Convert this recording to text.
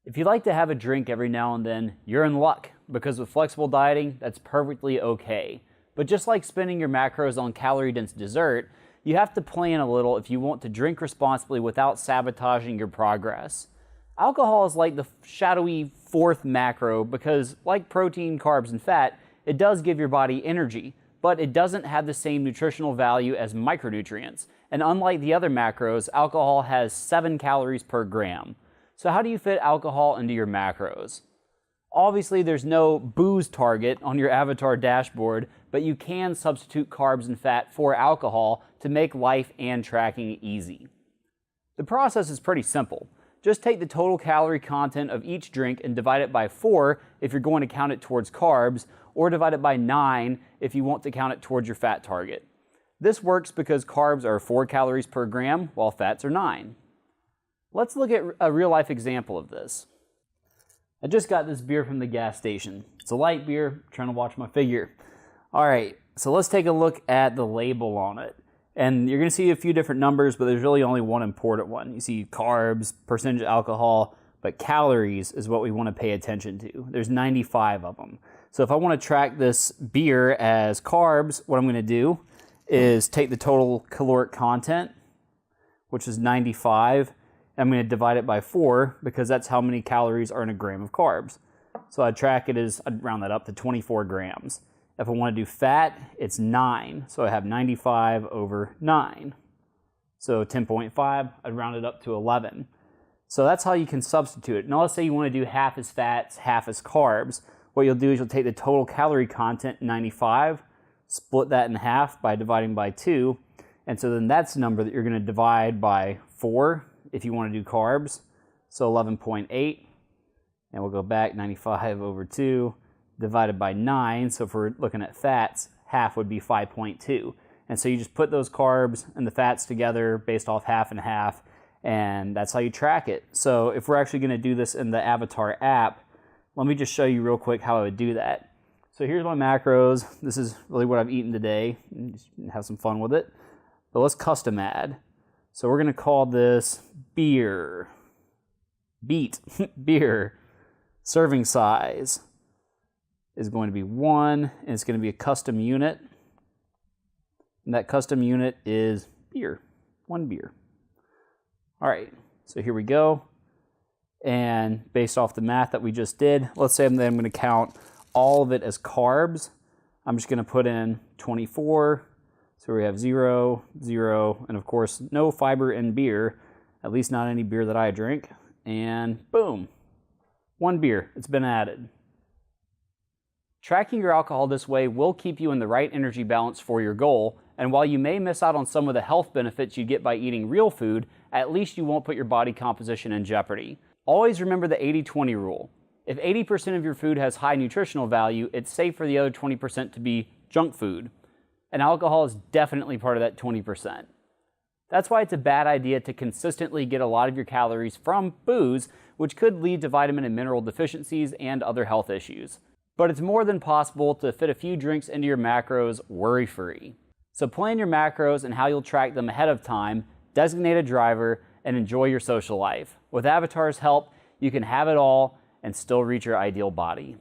If you like to have a drink every now and then, you're in luck, because with flexible dieting, that's perfectly okay. But just like spending your macros on calorie-dense dessert, you have to plan a little if you want to drink responsibly without sabotaging your progress. Alcohol is like the shadowy fourth macro because, like protein, carbs, and fat, it does give your body energy, but it doesn't have the same nutritional value as micronutrients. And unlike the other macros, alcohol has 7 calories per gram. So how do you fit alcohol into your macros? Obviously, there's no booze target on your avatar dashboard, but you can substitute carbs and fat for alcohol to make life and tracking easy. The process is pretty simple. Just take the total calorie content of each drink and divide it by 4 if you're going to count it towards carbs, or divide it by 9 if you want to count it towards your fat target. This works because carbs are 4 calories per gram, while fats are 9. Let's look at a real-life example of this. I just got this beer from the gas station. It's a light beer, trying to watch my figure. All right, so let's take a look at the label on it. And you're going to see a few different numbers, but there's really only one important one. You see carbs, percentage of alcohol, but calories is what we want to pay attention to. There's 95 of them. So if I want to track this beer as carbs, what I'm going to do is take the total caloric content, which is 95, and I'm going to divide it by 4 because that's how many calories are in a gram of carbs. So I'd track it as, I'd round that up to 24 grams. If I want to do fat, it's 9. So I have 95 over 9. So 10.5, I'd round it up to 11. So that's how you can substitute it. Now let's say you want to do half as fats, half as carbs. What you'll do is you'll take the total calorie content, 95, split that in half by dividing by 2. And so then that's the number that you're going to divide by 4 if you want to do carbs. So 11.8. And we'll go back, 95 over 2. Divided by 9, so if we're looking at fats, half would be 5.2. And so you just put those carbs and the fats together based off half and half, and that's how you track it. So if we're actually going to do this in the Avatar app, let me just show you real quick how I would do that. So here's my macros. This is really what I've eaten today. Just have some fun with it. But let's custom add. So we're going to call this beer. Beet. Beer. Serving size is going to be 1, and it's going to be a custom unit. And that custom unit is beer, 1 beer. All right, so here we go. And based off the math that we just did, let's say I'm going to count all of it as carbs. I'm just going to put in 24. So we have 0, 0, and of course, no fiber in beer, at least not any beer that I drink. And boom, 1 beer, it's been added. Tracking your alcohol this way will keep you in the right energy balance for your goal, and while you may miss out on some of the health benefits you get by eating real food, at least you won't put your body composition in jeopardy. Always remember the 80-20 rule. If 80% of your food has high nutritional value, it's safe for the other 20% to be junk food. And alcohol is definitely part of that 20%. That's why it's a bad idea to consistently get a lot of your calories from booze, which could lead to vitamin and mineral deficiencies and other health issues. But it's more than possible to fit a few drinks into your macros worry-free. So plan your macros and how you'll track them ahead of time, designate a driver, and enjoy your social life. With Avatar's help, you can have it all and still reach your ideal body.